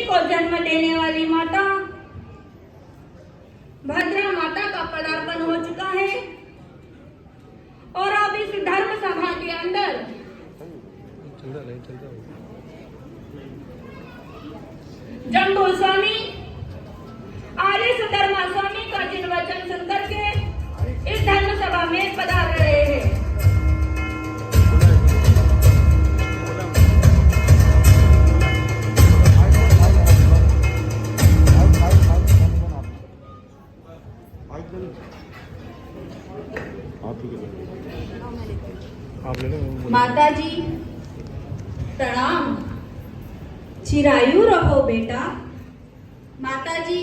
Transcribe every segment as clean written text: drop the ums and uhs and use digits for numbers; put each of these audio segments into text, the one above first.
को जन्म देने वाली माता भद्रा माता का पदार्पण हो चुका है और अब इस धर्म सभा के अंदर जम्बू स्वामी आर्य धर्मा स्वामी का जिन वचन सुनकर के इस धर्म सभा में पधार रहे हैं। माता जी प्रणाम। चिरायु रहो बेटा। माता जी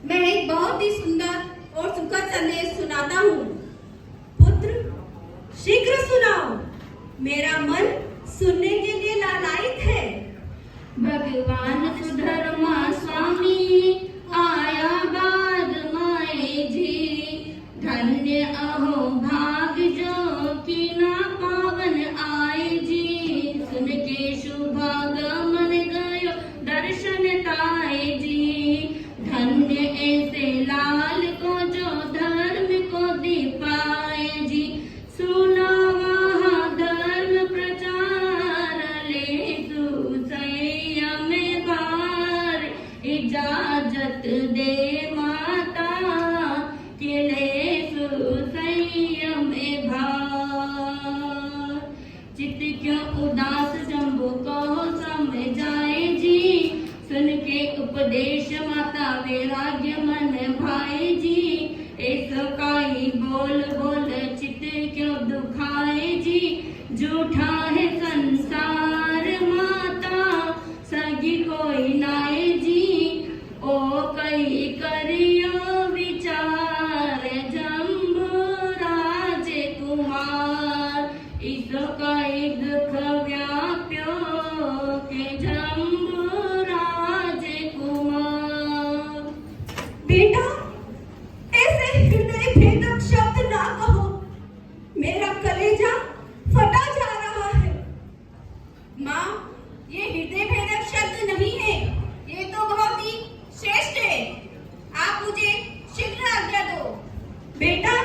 मैं एक बहुत ही सुंदर और सुखद संदेश सुनाता हूँ। पुत्र शीघ्र सुनाओ, मेरा मन सुनने के लिए लालायित है। भगवान सुधर्मा स्वामी आया बाद माए जी, धन्य अहो भाग जो कि ना पावन आए जी, सुन के शुभागमन गयो दर्शन ताए जी, धन्य ऐसे लाल को जो धर्म को दीपाए जी, सुना वहाँ धर्म प्रचार ले तू संयम भार, इजाजत दे माता के ले तू संयम भार। चित्त क्यों उदास जम्बू को समझाए जी, सुन के उपदेश माता वैराग्य मन भाई जी, ऐसा काई बोल बोल चित्त क्यों दुखाए जी, झूठा है संसार माता सगी कोई नाए जी, ओ कई करियो विचार जम्बू राजे कुमार, इस कई दुख व्याप्यो के जम्बू राजे कुमार। बेटा ऐसे हृदय भेदक शब्द ना कहो, मेरा कलेजा फटा जा रहा है। माँ ये हृदय भेदक शब्द नहीं है, ये तो बहुत ही श्रेष्ठ है। आप मुझे शीघ्र आज्ञा दो। बेटा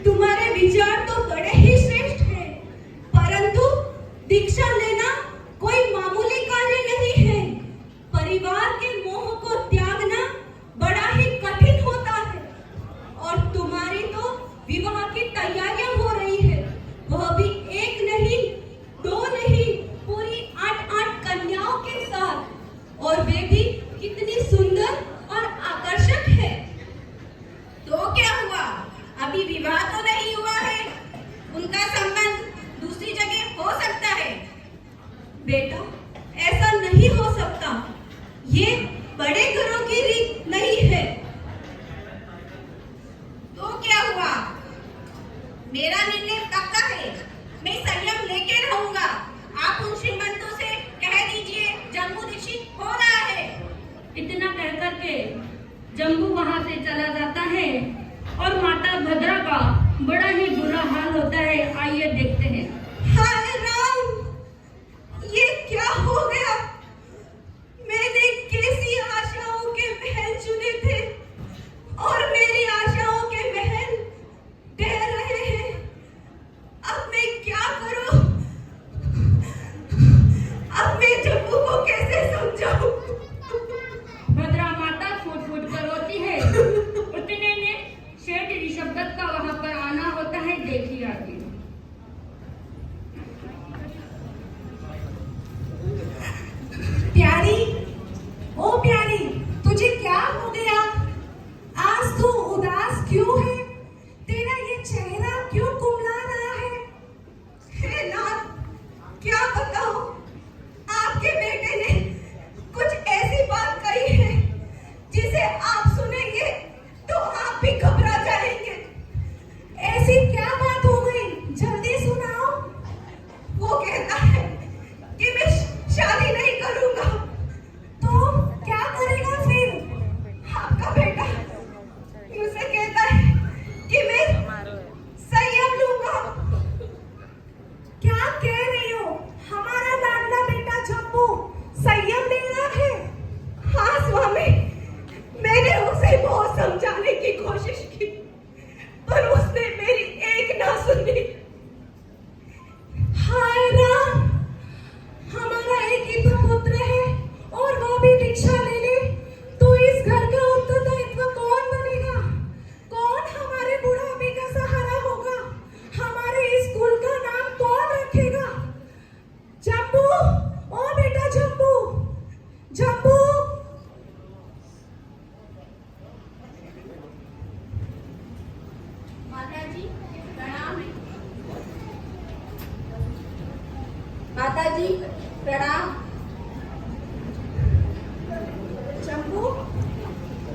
तुम्हारे विचार तो बड़े ही श्रेष्ठ हैं, परंतु दीक्षा लेना कोई मामूली कार्य नहीं है। परिवार के मोह को त्यागना बड़ा ही कठिन होता है और तुम्हारी तो विवाह की तैयारियां हो रही है, वह भी एक नहीं दो नहीं पूरी 8 कन्याओं के साथ, और वे भी कितनी सुंदर और आकर्षक है। तो क्या हुआ, अभी विवाह तो नहीं हुआ है, उनका संबंध दूसरी जगह हो सकता है। बेटा ऐसा नहीं हो सकता, ये बड़े घरों की रीत नहीं है। तो क्या हुआ, मेरा निर्णय पक्का है, मैं संयम लेके रहूंगा। आप उन श्रीमंतों से कह दीजिए जम्बू दीक्षित हो रहा है। इतना कह करके जम्बू वहां से चला जाता है और माता भद्रा का बड़ा ही बुरा हाल होता है। आइए देखते हैं। हाय राम, ये क्या हो गया? मैंने कैसी आशाओं के महल चुने थे और मेरी आशाओं के महल ढह रहे हैं। अब मैं क्या करूं? अब मैं जम्बू को कैसे समझाऊं? भद्रा माता फूट फूट कर रोती है। उतने में सेठ ऋषभदत्त का वहां पर आना होता है। देखिए आगे।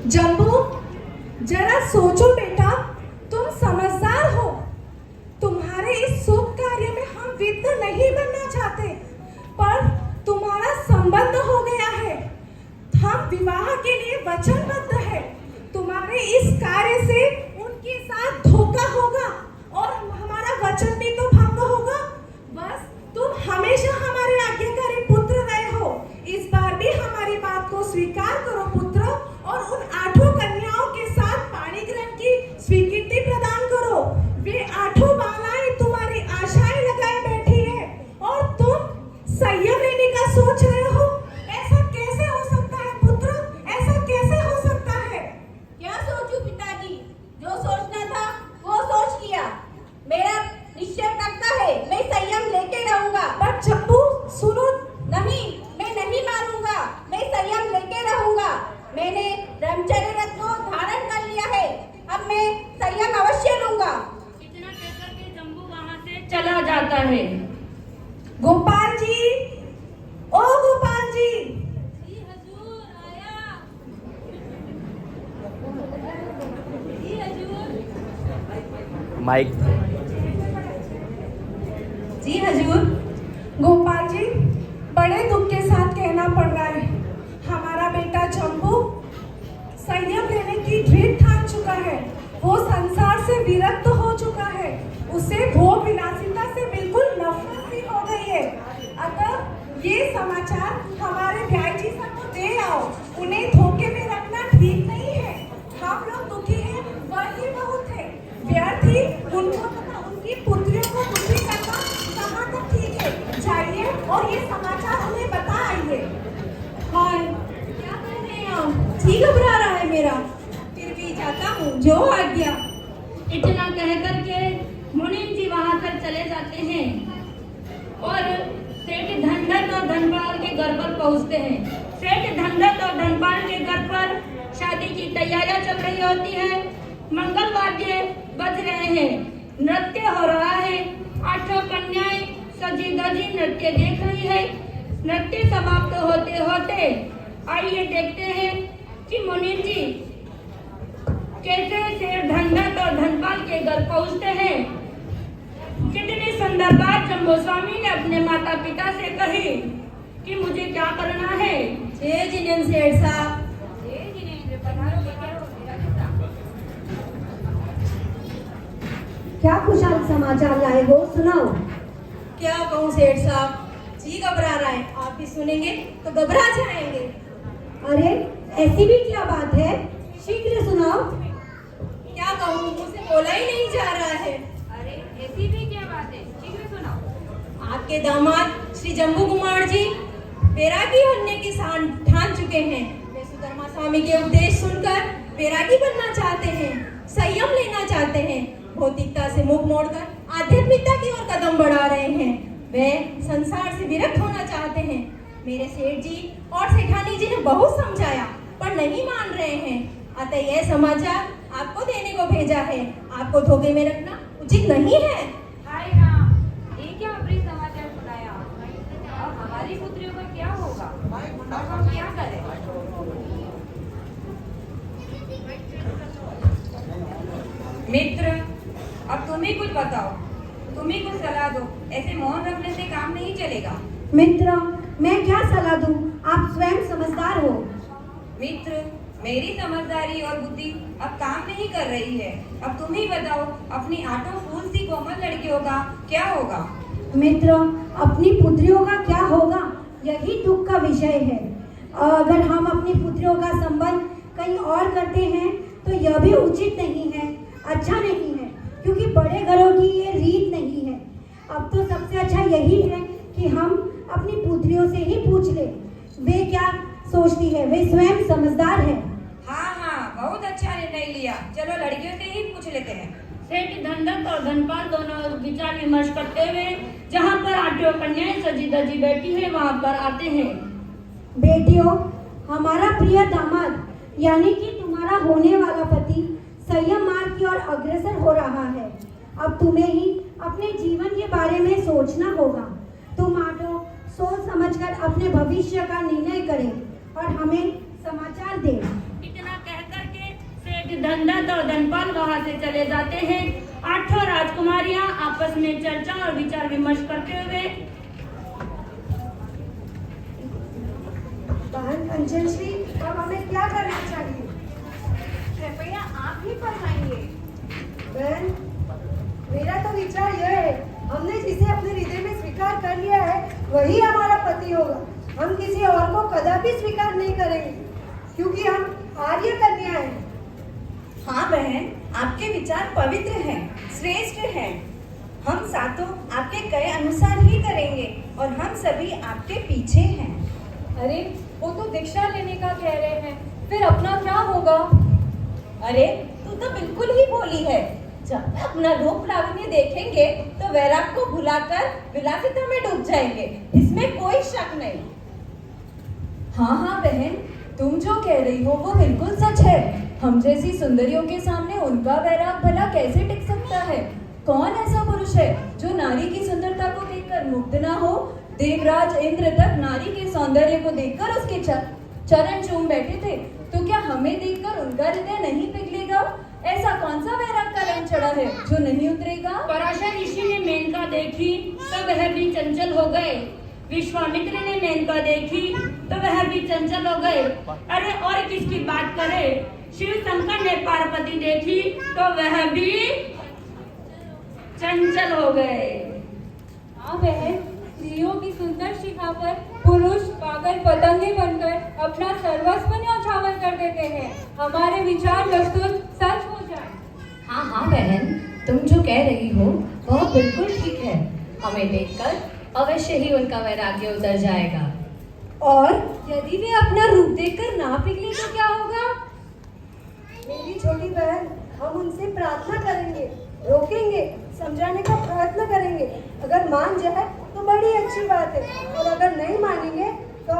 जम्बू, जरा सोचो बेटा, तुम समझदार हो। तुम्हारे इस शुभ कार्य में हम विघ्न नहीं बनना चाहते, पर तुम्हारा संबंध हो गया है। हम विवाह के लिए वचनबद्ध है। तुम्हारे इस कार्य से उनके साथ धोखा होगा और हमारा वचन भी तो भंग होगा। बस तुम हमेशा हमारे आज्ञाकारी पुत्र रहे हो। इस बार भी हमारी बात को स्वीकार करो पुत्र, और उन 8 कन्याओं के साथ पाणी ग्रहण की स्वीकृति प्रदान करो। वे 8 बालाएं तुम्हारी आशाएं लगाए बैठी है और तुम संयम लेने का सोच रहे हो। ऐसा कैसे हो सकता है पुत्र? ऐसा कैसे हो सकता है? क्या सोचूं पिताजी? जो सोचना था वो सोच लिया। मेरा निश्चय पक्का है, मैं संयम लेके रहूंगा। पर जम्बू सुनो। नहीं, मैं नहीं मानूंगा। मैं संयम लेके रहूंगा। मैंने ब्रह्मचर्य व्रत को धारण कर लिया है। अब मैं संयम अवश्य लूंगा। इतना कहकर के जम्बू वहां से चला जाता है। गोपाल जी, ओ गोपाल जी। जी हजूर, आया। जी हजूर। माइक। जी हजूर। गोपाल जी, बड़े दुख के साथ कहना पड़ रहा है, हमारा बेटा जम्बू संयम लेने की दृढ़ ठान चुका है। वो संसार से विरक्त हो चुका है। उसे भोग विलासिता से बिल्कुल नफरत सी हो गई है। अतः ये समाचार हमारे भाई जी सब को दे आओ। उन्हें धोखे में रखना ठीक नहीं है। हम लोग दुखी हैं, वही बहुत है। व्यर्थ ही उनको तथा उनकी पुत्रियों को दुखी करना कहाँ तक ठीक है। जाइए और ये समाचार उन्हें बता आइए। हाय, क्या कर रहे हैं आप? जी घबरा रहा है मेरा, फिर भी जाता हूँ, जो आज्ञा। इतना कह करके मुनीम जी वहां पर चले जाते हैं और सेठ धनदत्त और धनपाल के घर पर पहुंचते हैं। सेठ धनदत्त और धनपाल के घर पर शादी की तैयारियां चल रही होती है। मंगल वाद्य बज रहे हैं, नृत्य हो रहा है। 8 कन्याएं सजी धजी नृत्य देख रही है। नृत्य समाप्त होते होते आइए देखते हैं कि मुनीम जी कैसे सेठ धनदत्त और धनपाल के घर पहुंचते हैं। कितनी सुंदर बात जम्बू स्वामी ने अपने माता पिता से कही कि मुझे क्या करना है। जय जिनेंद्र सेठ साहब। क्या खुशहाल समाचार लाए हो, सुनाओ। क्या कहूँ सेठ साहब, जी घबरा रहा है। आप भी सुनेंगे तो घबरा जाएंगे। अरे ऐसी भी क्या बात है, शीघ्र सुनाओ। क्या कहूँ, मुझसे बोला ही नहीं जा रहा है। अरे ऐसी भी क्या बात है, शीघ्र सुनाओ। आपके दामाद श्री जम्बू कुमार जी वैरागी बनने की ठान चुके हैं। वे सुधर्मा स्वामी के उपदेश सुनकर वैरागी बनना चाहते हैं, संयम लेना चाहते हैं, भौतिकता से मुख मोड़कर आध्यात्मिकता की ओर कदम बढ़ा रहे हैं। वे संसार से विरक्त होना चाहते हैं। मेरे सेठ जी और सेठानी जी ने बहुत समझाया पर नहीं मान रहे हैं। अतः यह समाचार आपको देने को भेजा है। आपको धोखे में रखना उचित नहीं है। हाय राम, ये क्या अप्रिय समाचार सुनाया। अब हमारी पुत्रियों का क्या होगा, अब हम क्या करें। मित्र, अब तुम ही कुछ बताओ, तुम ही कुछ सलाह दो। ऐसे मौन रखने से काम नहीं चलेगा। मित्र, मैं क्या सलाह दूं, आप स्वयं समझदार हो। मित्र, मेरी समझदारी और बुद्धि अब काम नहीं कर रही है। अब तुम ही बताओ, अपनी 8 फूल सी कोमल लड़कियों का क्या होगा। मित्र, अपनी पुत्रियों का क्या होगा, यही दुख का विषय है। अगर हम अपनी पुत्रियों का संबंध कहीं और करते हैं तो यह भी उचित नहीं है, अच्छा नहीं है, क्योंकि बड़े घरों की ये रीत नहीं है। अब तो सबसे अच्छा यही है कि हम अपनी पुत्रियों से ही पूछ ले, वे क्या सोचती है, वे स्वयं समझदार है। हाँ, बहुत अच्छा निर्णय लिया। चलो लड़कियों से ही पूछ लेते हैं। सेठ धनदत्त और धनपाल दोनों विचार विमर्श करते हुए जहाँ पर 8 कन्याएं सजी धजी बैठी है वहाँ पर आते हैं। बेटियों, हमारा प्रिय दामाद यानी कि तुम्हारा होने वाला पति संयम मार्ग की ओर अग्रसर हो रहा है। अब तुम्हें ही अपने जीवन के बारे में सोचना होगा। तुम 8 सोच समझकर अपने भविष्य का निर्णय करें और हमें समाचार दें। इतना कहकर धनदत्त और धनपाल वहां से चले जाते हैं। आठों राजकुमारियां आपस में चर्चा और विचार विमर्श करते हुए बहन अंजलश्री, अब हमें क्या करना चाहिए? कृपया आप ही फरमाइए। बहन, मेरा तो विचार यह है, हमने जिसे अपने हृदय में स्वीकार कर लिया है वही हमारा पति होगा। हम किसी और को कदापि स्वीकार नहीं करेंगे, क्योंकि हम आर्य कन्या हैं। हाँ बहन, आपके विचार पवित्र हैं, श्रेष्ठ हैं। हम सातों आपके कहे अनुसार ही करेंगे और हम सभी आपके पीछे हैं। अरे वो तो दीक्षा लेने का कह रहे हैं, फिर अपना क्या होगा? अरे तू तो बिल्कुल ही भोली है। जब अपना रूप लावण्य देखेंगे तो वैराग को भुलाकर विलासिता में डूब जाएंगे, इसमें कोई शक नहीं। हाँ हाँ बहन, तुम जो कह रही हो वो बिल्कुल सच है। हम जैसी सुंदरियों के सामने उनका वैराग भला कैसे टिक सकता है? कौन ऐसा पुरुष है जो नारी की सुंदरता को देखकर मुग्ध ना हो? देवराज इंद्र तक नारी के सौंदर्य को देखकर उसके चरण चूम बैठे थे, तो क्या हमें देखकर उनका हृदय नहीं पिघलेगा? ऐसा कौन सा वैराग का रंग चढ़ा है जो नहीं उतरेगा? पराशर ऋषि ने मेनका देखी तो वह भी चंचल हो गए। विश्वामित्र ने मेनका देखी तो वह भी चंचल हो गए। अरे और किसकी बात करें? शिव शंकर ने पार्वती देखी तो वह भी चंचल हो गए। हाँ बहन, स्त्रियों की सुंदर शिखा पर पुरुष पागल पतंगे बनकर अपना सर्वस्व न्यौछावर कर देते हैं। हमारे विचार वस्तु सच हो जाए। हाँ हाँ बहन, तुम जो कह रही हो वह बिल्कुल ठीक है। हमें देखकर अवश्य ही उनका वैराग्य उतर जाएगा। और यदि वे अपना रूप देखकर ना पिघले तो क्या होगा? मेरी छोटी बहन, हम उनसे प्रार्थना करेंगे, रोकेंगे, समझाने का प्रयत्न करेंगे। अगर मान जाए तो बड़ी अच्छी बात है, और अगर नहीं मानेंगे तो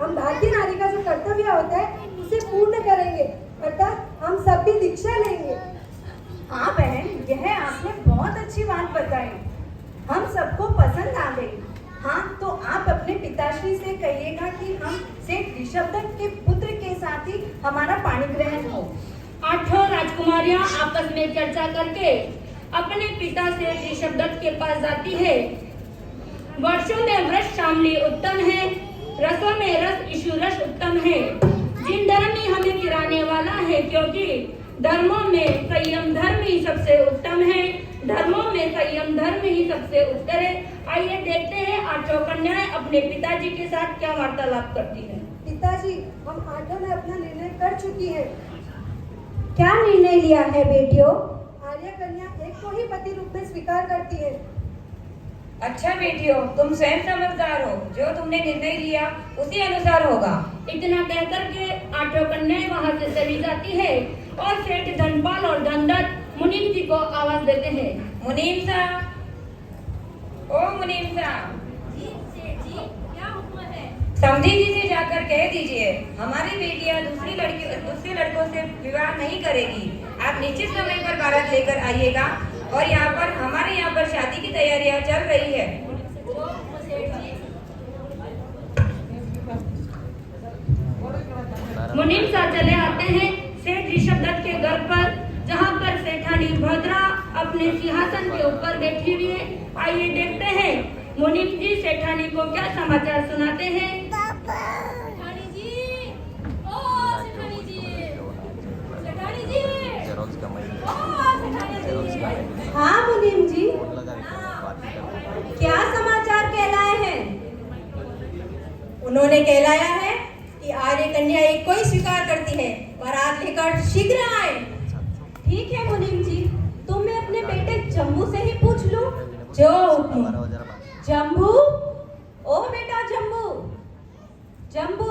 हम भारतीय नारी का जो कर्तव्य होता है उसे पूर्ण करेंगे, अर्थात हम सब भी दीक्षा लेंगे। हाँ बहन, यह आपने बहुत अच्छी बात बताई, हम सबको पसंद आ गई। हाँ तो आप अपने पिताश्री से कहिएगा कि हम सेठ ऋषभदत्त के पुत्र के साथ ही हमारा पाणी ग्रहण हो। आठों राजकुमारियां आपस में चर्चा करके अपने पिता से ऋषभदत्त के पास जाती है। वर्षों में वृक्ष शामली उत्तम है, रसों में रस इशुरस उत्तम है। जिन धर्म ही हमें किराने वाला है, क्योंकि धर्मों में संयम धर्म ही सबसे उत्तम है। धर्मों में संयम धर्म ही सबसे उत्तर है। आइए देखते हैं आठों कन्याएं अपने पिताजी के साथ क्या वार्तालाप करती हैं। पिताजी, हम आठों ने अपना निर्णय कर चुकी है। क्या निर्णय लिया है बेटियों? आर्य कन्या एक को ही पति रूप में स्वीकार करती है। अच्छा बेटियों, तुम स्वयं समझदार हो, जो तुमने निर्णय लिया उसी अनुसार होगा। इतना कहकर के आठों कन्याएं वहां से चली जाती है और सेठ धनपाल और धनदत्त मुनीम जी को आवाज देते हैं। मुनीम साहब, ओ मुनीम साहब, क्या हुक्म है? समझी जी से जाकर कह दीजिए हमारी बेटियां दूसरे लड़कों से विवाह नहीं करेगी। आप निश्चित समय पर बारात लेकर आइएगा और हमारे यहाँ पर शादी की तैयारियां चल रही है। मुनीम साहब चले आते हैं सेठ ऋषभदत्त के घर पर, जहाँ पर सेठानी भद्रा अपने सिंहासन के ऊपर बैठी हुई है। आइए देखते हैं मुनीम जी सेठानी को क्या समाचार सुनाते हैं। सेठानी जी, ओ सेठानी जी, सेठानी जी, ओ सेठानी जी। हाँ मुनीम जी, क्या समाचार कहलाए हैं? उन्होंने कहलाया है कि आर्य कन्या एक को ही स्वीकार करती है, बारात लेकर शीघ्र आए। ठीक है मुनीम जी, तो मैं अपने बेटे जम्बू से ही पूछ लूं। जो जम्बू, ओ बेटा जम्बू, जम्बू।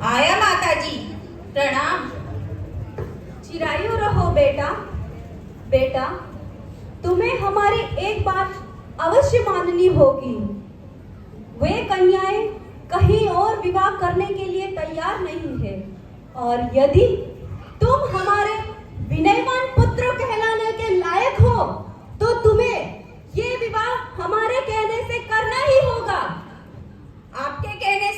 आया माता जी, प्रणाम। चिरायु रहो बेटा। बेटा, तुम्हें हमारी एक बात अवश्य माननी होगी। वे कन्याएं कहीं और विवाह करने के लिए तैयार नहीं है, और यदि तुम हमारे विनयवान पुत्र कहलाने के लायक हो तो तुम्हें ये विवाह हमारे कहने से करना ही होगा। आपके कहने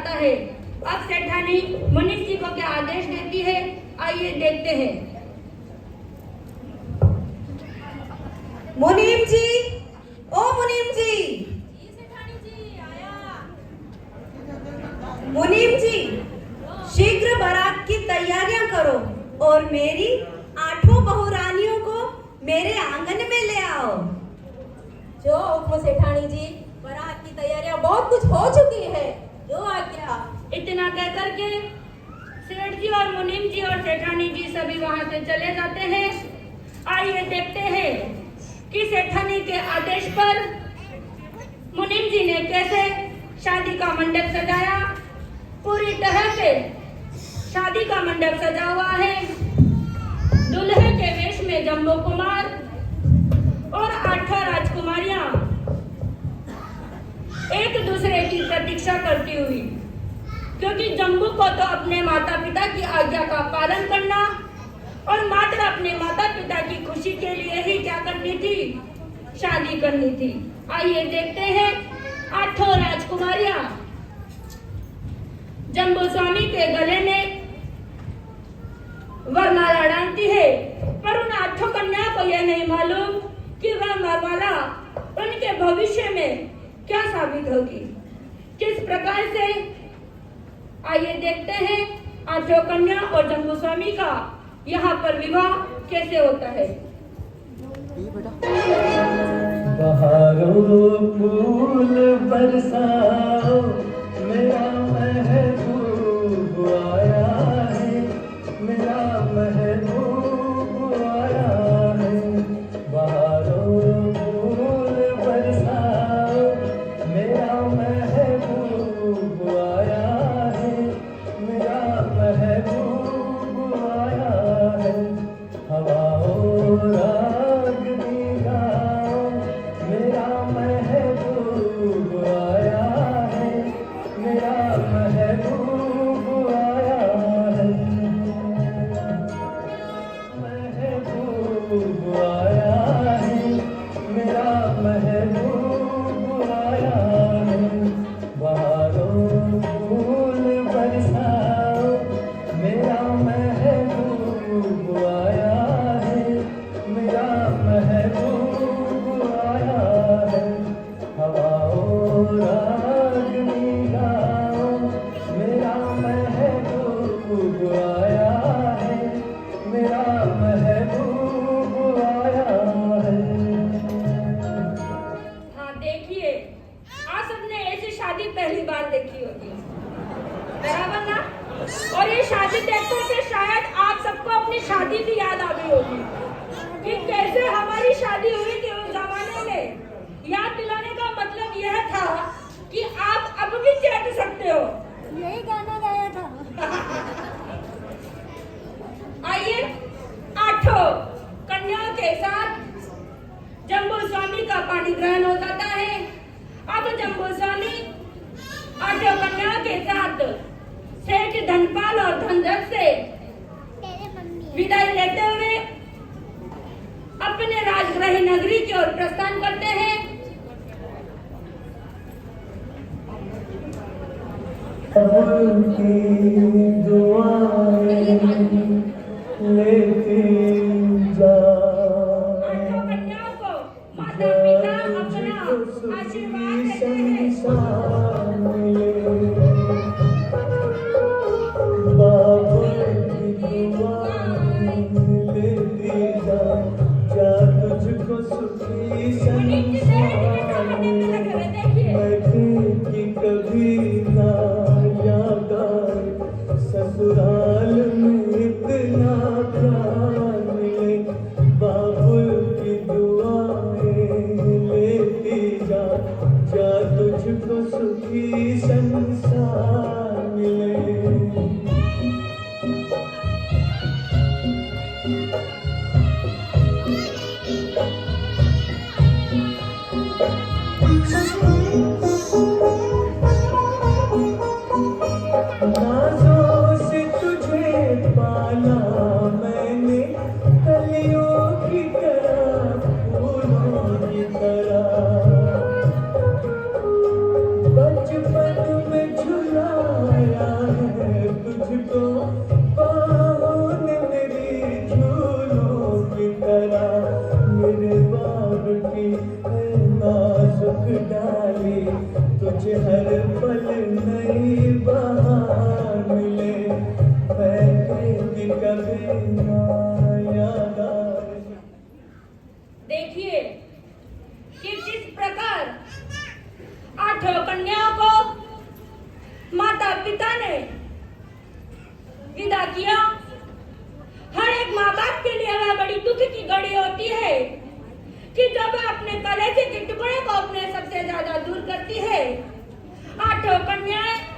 जाता है। अब सेठानी मुनीम जी को क्या आदेश देती है, आइए देखते हैं। मुनीम जी, ओ मुनीम जी, मुनीम जी, शीघ्र बारात की तैयारियां करो और मेरी 8 बहुरानियों को मेरे आंगन में ले आओ। जो हुक्म सेठानी जी, बारात की तैयारियां बहुत कुछ हो चुकी है, जो आज्ञा। इतना कह करके सेठ जी और मुनीम जी और सेठानी जी सभी वहां से चले जाते हैं। आइए देखते हैं कि सेठानी के आदेश पर मुनीम जी ने कैसे शादी का मंडप सजाया। पूरी तरह से शादी का मंडप सजा हुआ है। दूल्हे के वेश में जम्बो कुमार और 8 राजकुमारियां एक दूसरे की प्रतीक्षा करती हुई, क्योंकि जम्बू को तो अपने माता पिता की आज्ञा का पालन करना और मात्र अपने माता पिता की खुशी के लिए ही क्या करनी थी, शादी करनी थी। आइए देखते हैं 8 राजकुमारियां जम्बू स्वामी के गले में वरमाला डालती है, पर उन 8 कन्याओं को यह नहीं मालूम कि वह वरमाला उनके भविष्य में क्या साबित होगी, किस प्रकार से। आइए देखते हैं 8 कन्या और जम्बू स्वामी का यहाँ पर विवाह कैसे होता है। बहारों फूल बरसाओ, मेरा महबूब आया है, मेरा महबूब आया है। बहारों फूल बरसाओ, मेरा महबूब आया है, मेरा महबूब आया है। हवाओं रागनी गाओ, मेरा महबूब आया है, मेरा महबूब आया है। महबूब आया है, मेरा महबूब आया है। बहारों फूल बरसाओ, मेरा महबूब आया है, मेरा महबूब आया है। हवाओं रागनी गाओ, मेरा महबूब आया है, मेरा महबूब आया है। हाँ देखिए, आप सबने ऐसी शादी पहली बार देखी होगी, बराबर ना। और ये शादी देखने से शायद आप सबको अपनी शादी की याद आ गई होगी कि कैसे हमारी शादी हुई थी उस जमाने में। याद दिलाने का मतलब यह था कि आप अब भी चेत सकते हो। यही गाना गाया था। आइए 8 कन्याओं के साथ जम्बू स्वामी का पानी ग्रहण हो जाता है। अब जम्बू स्वामी 8 कन्याओं के साथ सेठ धनपाल और धनधर से विदाई लेते हुए अपने राजग्रही नगरी की ओर प्रस्थान करते हैं। उनकी दुआएं लेती जाए, 8 कन्याओं को माता पिता अपना आशीर्वाद देते हैं। बाबुल की दुआएं लेती जा, जा तुझको सुखी संसार मिले। कि कभी ना याद आए, ससुराल में इतना प्यार मिले। बाबुल की दुआएं लेती जा, जा तुझको बहार मिले महकेगी कभी ना याद आए। देखिए कि जिस प्रकार 8 कन्याओं को माता पिता ने विदा किया, हर एक माँ बाप के लिए वह बड़ी दुख की घड़ी होती है कि जब वह अपने कलेजे के टुकड़े को अपने सबसे ज्यादा दूर करती है। 8 कन्याएं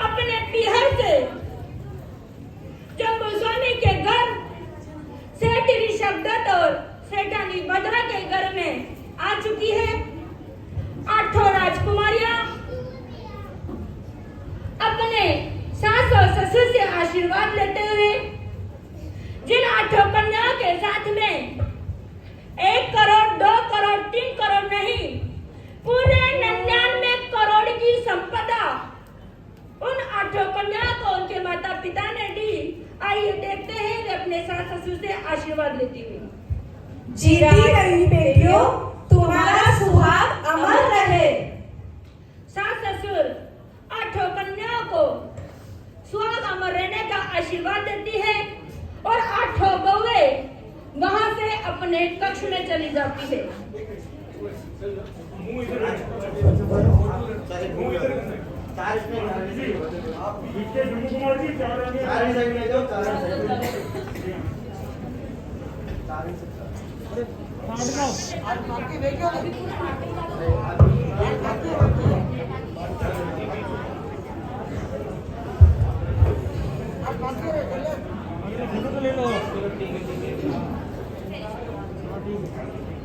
अपने पीहर से जम्बू स्वामी के घर सेठ ऋषभदत्त और सेठानी भद्रा के घर में आ चुकी है। 8 राजकुमारियां अपने सास और ससुर से आशीर्वाद लेते हुए जिन 8 कन्याओं के साथ में 1 करोड़ 2 करोड़ 3 करोड़ नहीं, पूरे 99 करोड़ की संपदा उन 8 कन्याओं को उनके माता पिता ने दी। आइए देखते हैं वे अपने सास ससुर से आशीर्वाद लेती हुई। जीती रही बेटियों, तुम्हारा सुहाग अमर रहे। सास ससुर 8 कन्याओं को सुहाग अमर रहने का आशीर्वाद देती है और 8 बहुएं वहां से अपने कक्ष में चली जाती है।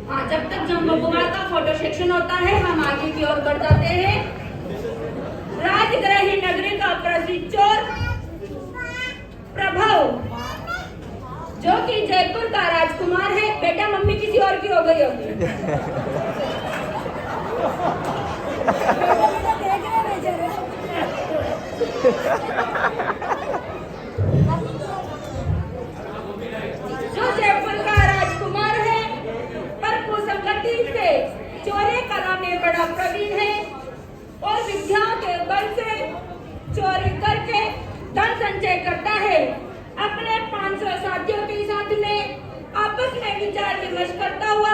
हाँ, जब तक जम्बू कुमार का फोटो सेक्शन होता है हम आगे की ओर बढ़ जाते हैं। राजग्रही नगरी का प्रसिद्ध चोर प्रभव, जो कि जयपुर का राजकुमार है। बेटा मम्मी किसी और की हो गई होगी। जो जयपुर का राजकुमार है पर कुसंगति से चोरी कला में बड़ा प्रवीण है और विद्या के बल से चोरी करके धन संचय करता है। अपने 500 साथियों के साथ में आपस में विचार विमर्श करता हुआ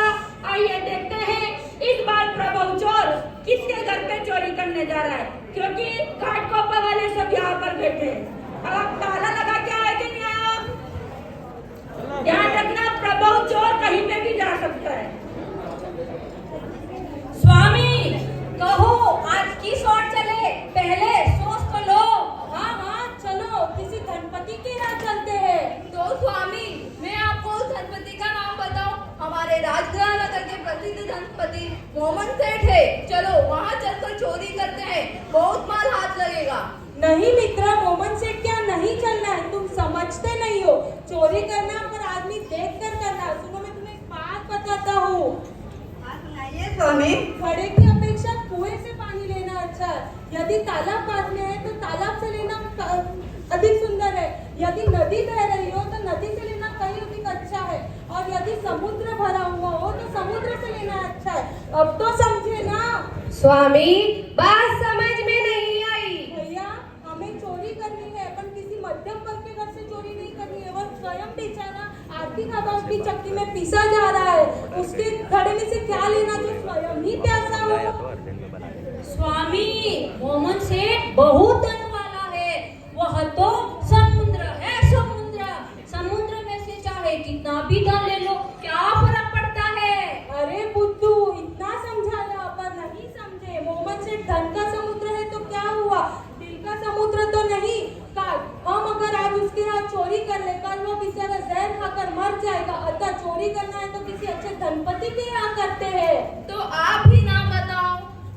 आइए देखते हैं इस बार प्रभु चोर किसके घर पे चोरी करने जा रहा है, क्योंकि घाटकोपर वाले सब यहाँ पर बैठे हैं। अब आप ताला लगा के आए कि नहीं आया? ध्यान रखना, प्रभु चोर कहीं पे भी जा सकता है। स्वामी कहो आज किस ओर चले, पहले सोच तो लो। हाँ हाँ चलो, किसी धनपति के यहाँ चलते हैं। तो स्वामी मैं आपको उस धनपति का नाम बताऊं, हमारे राजगृह नगर के प्रसिद्ध धनपति मोहम्मद सेठ है। चलो वहाँ चलकर चोरी करते हैं, बहुत माल हाथ लगेगा। नहीं मित्रा, मोहम्मद सेठ क्या नहीं चलना है, तुम समझते नहीं हो। चोरी करना पर आदमी देख कर करना। सुनो मैं तुम्हें एक बात बताता हूँ। स्वामी, घड़े की अपेक्षा कुएं से पानी लेना अच्छा है। यदि तालाब पास में है तो तालाब से लेना अधिक सुंदर है। यदि नदी बह रही हो तो नदी से लेना कहीं अधिक अच्छा है। और यदि समुद्र भरा हुआ हो तो समुद्र से लेना अच्छा है। अब तो समझे ना? स्वामी बात समझ में नहीं आई। भैया हमें चोरी करनी है पर किसी मध्यम वर्ग के घर से चोरी नहीं करनी है। वह स्वयं बेचारा आर्थिक अभाव की चक्की में पिसा जा रहा है। उसके घड़े में से क्या लेना जो स्वयं ही प्यासा हो। स्वामी मोहम्मद सेठ बहुत धन वाला है, वह तो समुद्र है। समुद्र में से चाहे कितना भी धन ले लो, क्या फर्क पड़ता है। अरे बुद्धू, इतना समझाया पर नहीं समझे। मोहम्मद सेठ धन का समुद्र है तो क्या हुआ, दिल का समुद्र तो नहीं। हम अगर आज उसके यहाँ चोरी कर ले, कल वो बेचारा जहर खाकर मर जाएगा। अतः चोरी करना है तो किसी अच्छे धनपति के यहाँ करते हैं। तो आप ही नाम बताओ।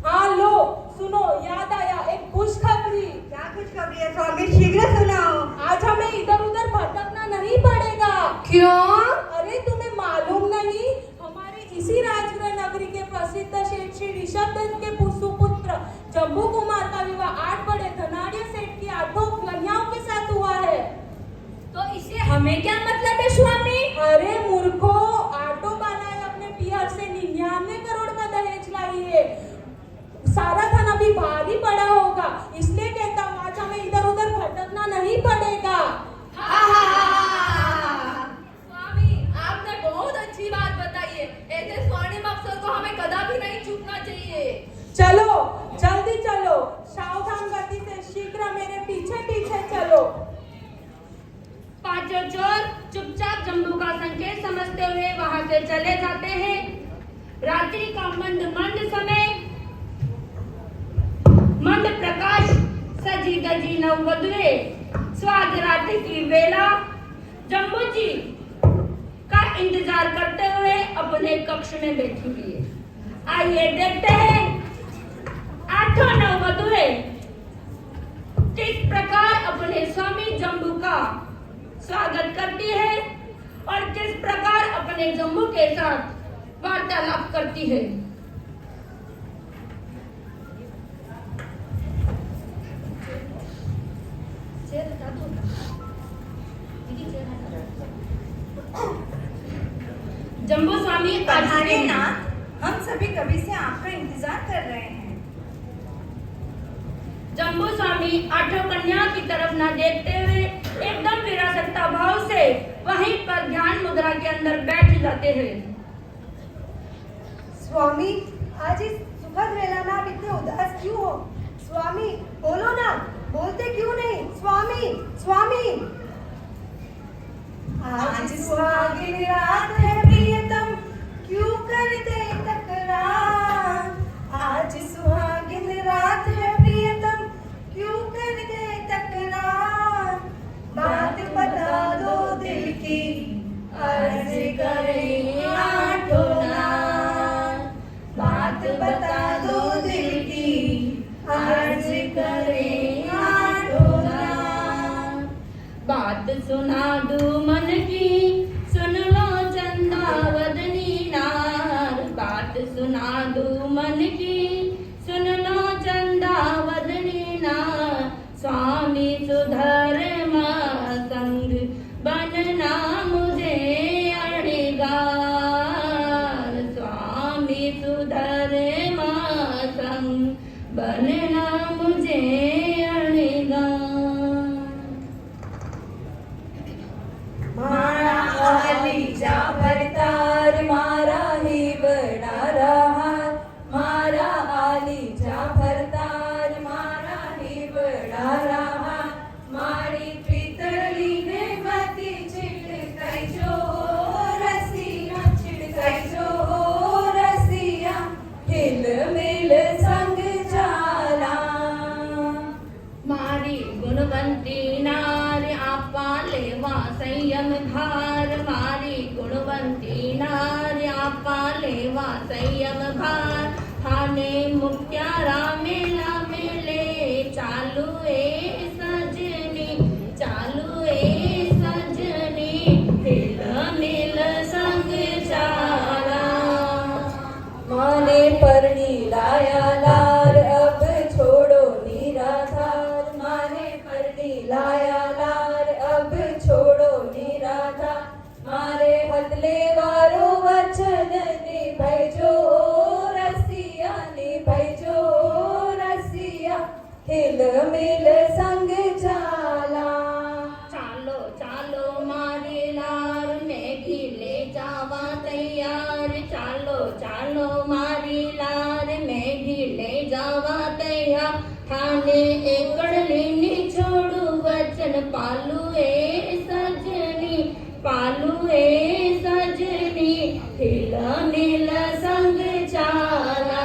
हाँ लो सुनो, याद आया एक खुशखबरी। क्या खुशखबरी है स्वामी, शीघ्र सुनाओ। आज हमें इधर उधर भटकना नहीं पड़ेगा। क्यों? अरे तुम्हें मालूम नहीं, हमारे इसी राजगृह नगरी के प्रसिद्ध सेठ श्री ऋषभदत्त के सुपुत्र जम्बू कुमार का विवाह 8 बड़े धनाढ़ सेठ की 8 कन्याओं के साथ हुआ है। तो इससे हमें क्या मतलब है स्वामी? अरे मूर्खो, आटो बालाएं अपने पियर से 99 करोड़ का दहेज लाई है। सारा धन अभी भारी पड़ा होगा, इसलिए पांचों चोर चुपचाप जम्बू का संकेत समझते हुए वहां से चले जाते हैं। रात्रि का मंद मंद समय, मंद प्रकाश, सजी गजी नववधुए स्वाद रात्रि की वेला जम्बू जी का इंतजार करते हुए अपने कक्ष में बैठी हुई है। आइए देखते हैं आठों नववधुए किस प्रकार अपने स्वामी जम्बू का स्वागत करती है और किस प्रकार अपने जम्बू के साथ वार्तालाप करती है। जम्बू स्वामी पधारिए नाथ, हम सभी कभी से आपका इंतजार कर रहे हैं। जम्बू स्वामी आठों कन्या की तरफ न देखते हुए एकदम विरासता भाव से वहीं पर ध्यान मुद्रा के अंदर बैठ जाते हैं। स्वामी, आज इस सुखद वेला में आप इतने उदास क्यों हो? स्वामी बोलो ना, बोलते क्यों नहीं? स्वामी, स्वामी। आज सुहागिन रात है प्रियतम, क्यों करते तकरार? आज सुहागिन रात है प्रियतम, क्यों करते तकरार? बात बता दो दिल की, अर्ज करें आठों नाथ। बात बता दो दिल की, अर्ज करें आठों नाथ। बात सुना दो मन की, सुन लो चंदावदनी नार। बात सुना दो मन की, सुन लो चंदावदनी नार। स्वामी सुधर संग बनना मुझे अड़ेगार। स्वामी सुधर संग बनना मुझे अड़ेगार। मारा आलीजा भरतार, मारा ही बड़ा रहा। मारा आलीजा भरतार, मारा ही बड़ा रहा। मारी पितली ने मती छिड़काई जो रसिया, छिड़काई जो रसिया। हिल मिल संग जाला। मारी गुणवंती नारी आपा लेवा संयम भार। मारी गुणवंती नारी आपा लेवा संयम भार। थाने मुक्त्यारा मेला मेले चालू ए सजनी, चालू ए सजनी। हिल मिल संग चाला। माने परनी लाया लार, अब छोड़ो निराधार। माने परनी लाया लार, अब छोड़ो निराधार। मारे हदले वारो वचन निभैजो रसिया, निभैजो रसिया। हिल मिल संग चाला। चालो चालो मारी लार, मैं भी ले जावा तैयार। चालो चालो मारी लार, मैं भी ले जावा तैयार। थाने एकड़ लेनी छोड़ू वचन, पालू ए सजनी, पालू ए सजनी। हिला मिल संग चाला।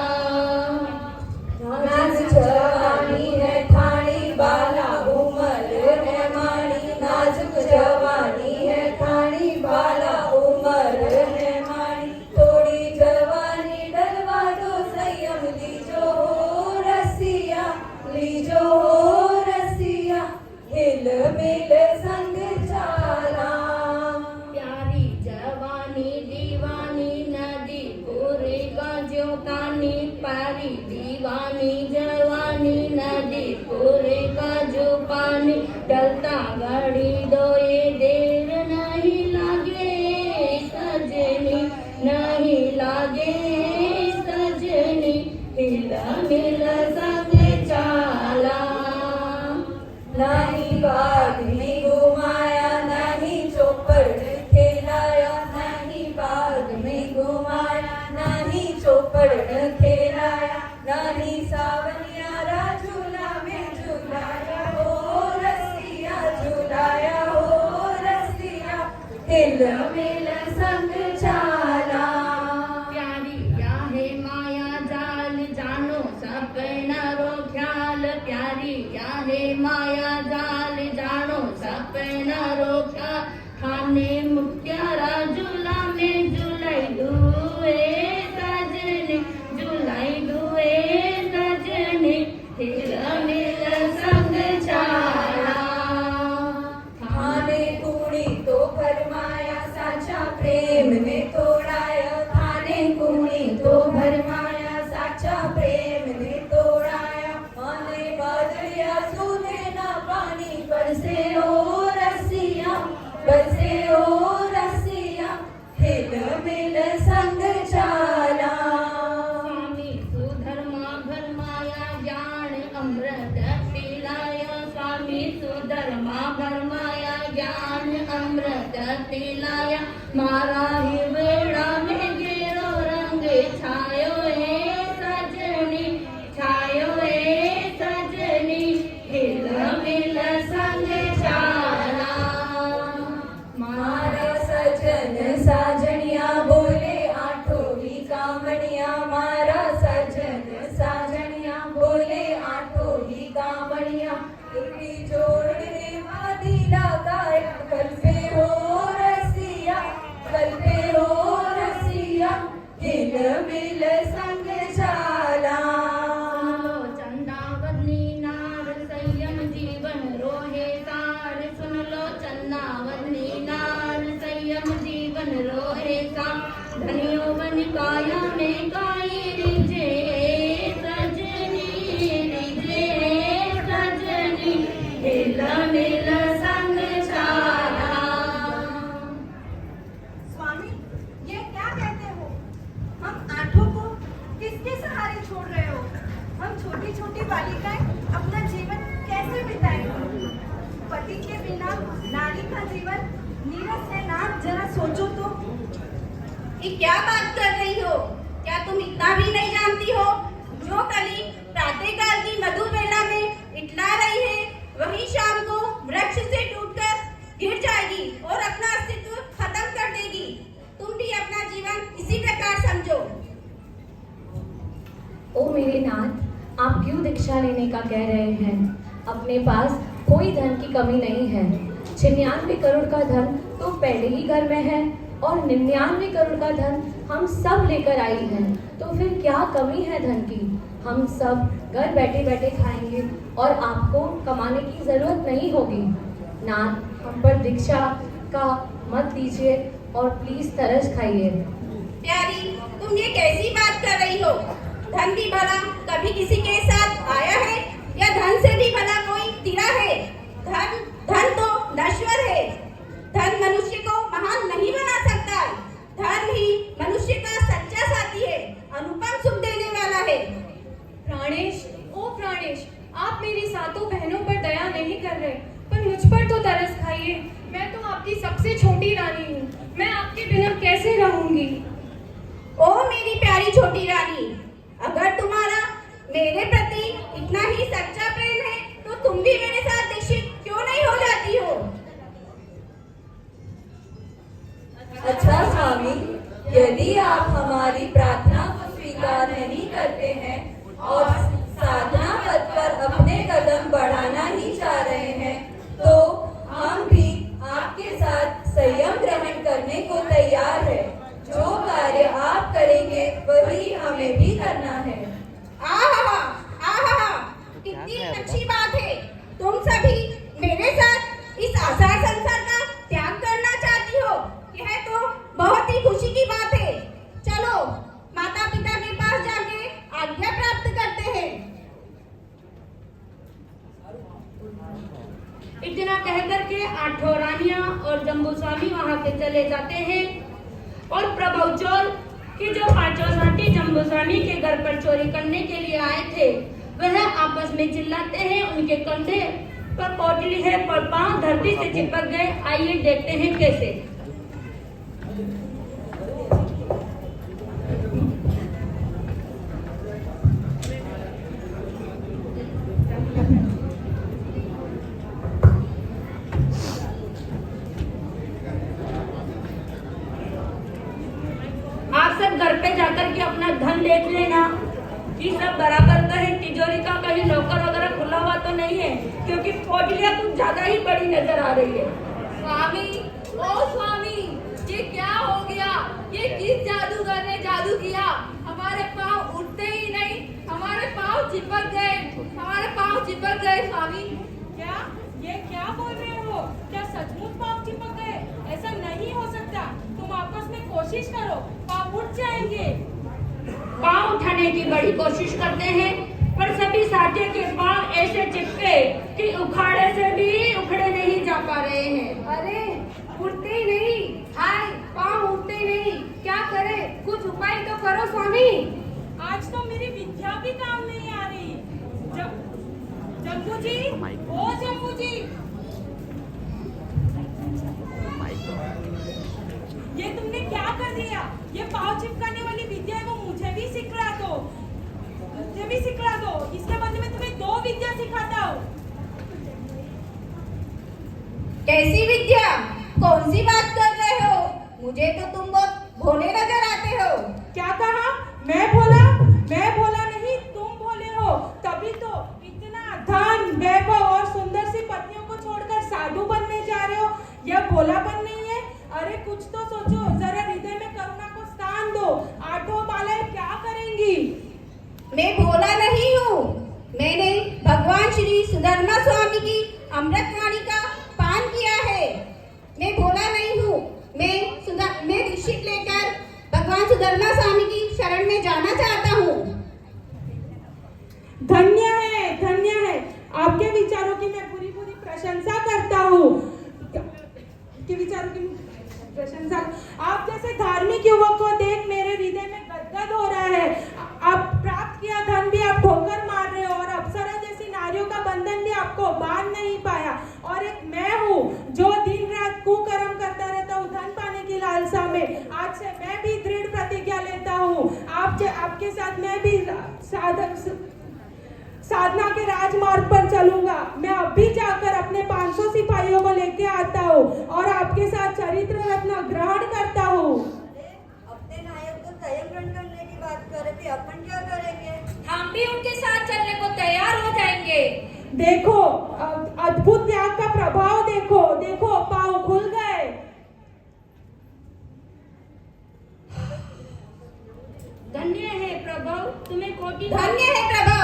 नाज जवानी है थानी, बाला उमर है मानी। नाजुक जवानी है थानी, बाला उमर है मानी। थोड़ी जवानी डलवा दो संयम, लीजो रसिया, लीजो रसिया। हिल मिल संग चाला। प्यारी जवानी दीवानी नदी पूरे का जो पानी। प्यारी दीवानी जवानी नदी पूरे का जो पानी। डलता घड़ी दो ये देर नहीं लागे सजनी, नहीं लागे सजनी। हिला मिला संग चाला। नहीं बाग में घुमाया, नहीं चौपड़ खेलाया। नहीं बाग में घुमाया, नहीं चौपड़ खेलाया। नहीं सावनिया झूला में झूलाया, ओ रसिया झूलाया। हिल मिल संग चाला। प्यारी क्या है माया जाल जानो सपना रो ख्याल, प्यारी क्या है माया जाल जानो सपना रो ख्याल, खाने मुक्त्यारा झूला में झूलाई दुए सजने, झूलाई दुए सजने, हिल मिल संग चाला। खाने कुणी तो भरमाया साचा प्रेम ने तोड़ाया, खाने कुणी तो भरमाया साचा प्रेम ने तोड़ाया। खाने बाजरिया सूने ना पानी बरसे ओ रसिया, बरसे ओ रसिया, हिल मिल संग चाला। स्वामी सुधर्मा भरमाया ज्ञान अमृत पिलाया, स्वामी सुधर्मा भरमाया ज्ञान अमृत पिलाया, मारा ही बेड़ा में गेरो रंग छायो है सजनी, छायो है सजनी, हिल मिल संग चाला। मारा सजन साजनिया बोले आठों ही कामनिया, मारा सजन साजनिया बोले आठों ही कामनिया। इतनी जोड़ने वादी लगाए कल पे हो रसिया, कल पे हो रसिया, हिल मिल संग चाला। चंदावनी नार संयम जीवन रोहे सार, सुन लो चंदावनी नार संयम जीवन रोहे सार, धनियों बन काया में काई रिझे सजनी, रिझे सजनी, हिल मिल संग चाला। स्वामी, ये क्या कहते हो? हम आठों को किसके सहारे छोड़ रहे हो? हम छोटी छोटी बालिकाएं अपना जीवन कैसे बिताएंगे? पति के बिना नारी का जीवन नीरस है ना, जरा सोचो तो। ये क्या बात कर रही हो? क्या तुम इतना भी नहीं जानती हो? जो कली प्रातःकाल की मधुर वेला में इटला रही है, वही शाम को वृक्ष से टूटकर गिर जाएगी और अपना अस्तित्व खत्म कर देगी। तुम भी अपना जीवन इसी प्रकार समझो। ओ मेरे नाथ, आप क्यों दीक्षा लेने का कह रहे हैं? अपने पास कोई धन की कमी नहीं है। 96 करोड़ का धन तो पहले ही घर में है और 99 करोड़ का धन हम सब लेकर आई हैं, तो फिर क्या कमी है धन की? हम सब घर बैठे बैठे खाएंगे और आपको कमाने की जरूरत नहीं होगी। नाथ, हम पर दीक्षा का मत दीजिए और प्लीज तरस खाइए। प्यारी, तुम ये कैसी बात कर रही हो? धन भी भला कभी किसी के साथ आया है या धन से भी भला कोई तिरा है? धन तो नश्वर है। धन मनुष्य को महान नहीं बना सकता। धन ही मनुष्य का सच्चा साथी है, अनुपम सुख देने वाला है। प्राणेश, ओ प्राणेश, आप मेरी सातों बहनों पर दया नहीं कर रहे, पर मुझ पर तो तरस खाइए। मैं तो आपकी सबसे छोटी रानी हूँ, मैं आपके बिना कैसे रहूंगी? ओ मेरी प्यारी छोटी रानी, अगर तुम्हारा मेरे प्रति इतना ही सच्चा प्रेम है, तो तुम भी मेरे साथ दीक्षित क्यों नहीं हो जाती हो? अच्छा स्वामी, यदि आप हमारी प्रार्थना को स्वीकार नहीं करते हैं और साधना पथ पर अपने कदम बढ़ाना ही चाह रहे हैं, तो हम भी आपके साथ संयम ग्रहण करने को तैयार है। जो कार्य आप करेंगे वही हमें भी करना है। आहा, आहा, कितनी अच्छी बात है। तुम सभी मेरे साथ इस आसार संसार का त्याग करना चाहती हो। यह तो बहुत ही खुशी की बात है। चलो माता पिता के पास जाके आज्ञा प्राप्त करते हैं। इतना कहकर के आठों रानियां और जम्बू स्वामी वहां से चले जाते हैं और प्रभु चोर कि जो पांचों साथी जम्बू स्वामी के घर पर चोरी करने के लिए आए थे, वह आपस में चिल्लाते हैं। उनके कंधे पर पोटली है पर पांव धरती से चिपक गए। आइए देखते हैं कैसे। ध्यान देख लेना कि सब बराबर का है, तिजोरी का कहीं लॉकर वगैरह खुला हुआ तो नहीं है, क्योंकि पोटलियां कुछ ज्यादा ही बड़ी नजर आ रही है। स्वामी, ओ स्वामी, ये क्या हो गया? ये किस जादूगर ने जादू किया? हमारे पाँव उठते ही नहीं, हमारे पाँव चिपक गए, हमारे पाँव चिपक गए स्वामी। क्या ये क्या बोल रहे हो? क्या सचमुच पाँव चिपक गए? ऐसा नहीं हो सकता। तुम आपस में कोशिश करो, पाँव उठ जाएंगे। पाँव उठाने की बड़ी कोशिश करते हैं, पर सभी साथी के पाँव ऐसे चिपके कि उखाड़े से भी उखड़े नहीं जा पा रहे हैं। अरे उठते ही नहीं, हाय पाँव उठते ही नहीं, क्या करें? कुछ उपाय तो करो स्वामी। आज तो मेरी विद्या भी काम नहीं आ रही। जम्बू जी, ओ जम्बू जी, ये तुमने क्या कर दिया? ये पाँव चिपकाने वाली विद्या को मुझे भी सिखला दो, मुझे भी सिखला दो। इसके बदले में तुम्हें 2 विद्या सिखाता हूँ। कैसी विद्या? कौन सी बात कर रहे हो? मुझे तो तुम बहुत भोले नजर आते हो। क्या कहा? मैं भोला? मैं भोला नहीं, तुम भोले हो। तभी तो इतना धन, वैभव और सुंदर सी पत्नियों को छोड़कर साधु बनने जा रहे हो। यह भोलापन नहीं है? अरे कुछ तो सोचो, जरा हृदय में करुणा को स्थान दो। आठों बालाएं क्या करेंगी? मैं भोला नहीं हूँ। मैंने भगवान श्री सुधर्मा स्वामी की अमृतवाणी का पान किया है। मैं भोला नहीं हूँ। मैं दीक्षित लेकर भगवान सुधर्मा स्वामी की शरण में जाना चाहता हूँ। धन्य है, धन्य है। आपके विचारों की मैं पूरी पूरी प्रशंसा करता हूँ। के विचारों की प्रशंसा। आप जैसे धार्मिक युवक को देख मेरे हृदय में गदगद हो रहा है। आप प्राप्त किया धन भी आप ठोकर मार रहे हो, और अप्सरा जैसी नारियों का बंधन भी आपको बांध नहीं पाया। और एक मैं हूँ जो दिन रात कुकर्म करता रहता हूँ धन पाने की लालसा में। आज से मैं भी दृढ़ प्रतिज्ञा लेता हूँ। आपके साथ मैं भी साधना के राजमार्ग पर चलूंगा। मैं अभी जाकर अपने 500 सिपाहियों को लेके आता हूँ और आपके साथ चरित्र रत्न ग्रहण करता हूँ। अपने नायक तो संयम ग्रहण करने की बात कर रहे थे, अपन क्या करेंगे? हम भी उनके साथ चलने को तैयार हो जाएंगे। देखो अद्भुत त्याग का प्रभाव देखो, देखो पाँव खुल गए। धन्य है प्रभु, तुम्हें कोटि धन्य है प्रभु,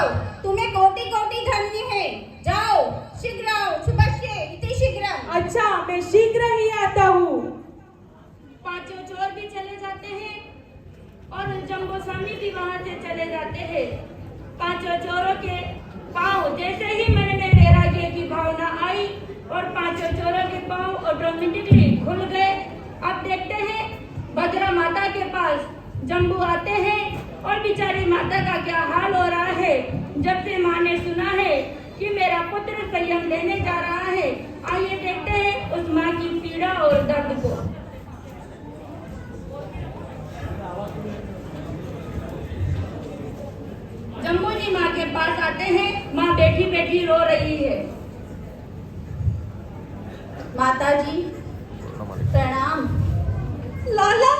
तुम्हें कोटि कोटि धन्य है। जाओ शीघ्र आओ, शुभस्य इति शीघ्र। अच्छा, मैं शीघ्र ही आता हूँ। 5 चोर भी चले जाते हैं और जम्बो स्वामी भी वहां से चले जाते हैं। 5 चोरों के पाँव जैसे ही मन में वैराग्य की भावना आई और 5 चोरों के पाँव ऑटोमेटिकली खुल गए। अब देखते हैं भद्रा माता के पास जम्बू आते हैं और बेचारी माता का क्या हाल हो रहा है। जब से माँ ने सुना है कि मेरा पुत्र संयम लेने जा रहा है, आइए देखते हैं उस माँ की पीड़ा और दर्द को। जम्बू जी माँ के पास आते हैं। माँ बैठी बैठी रो रही है। माता जी प्रणाम। लाला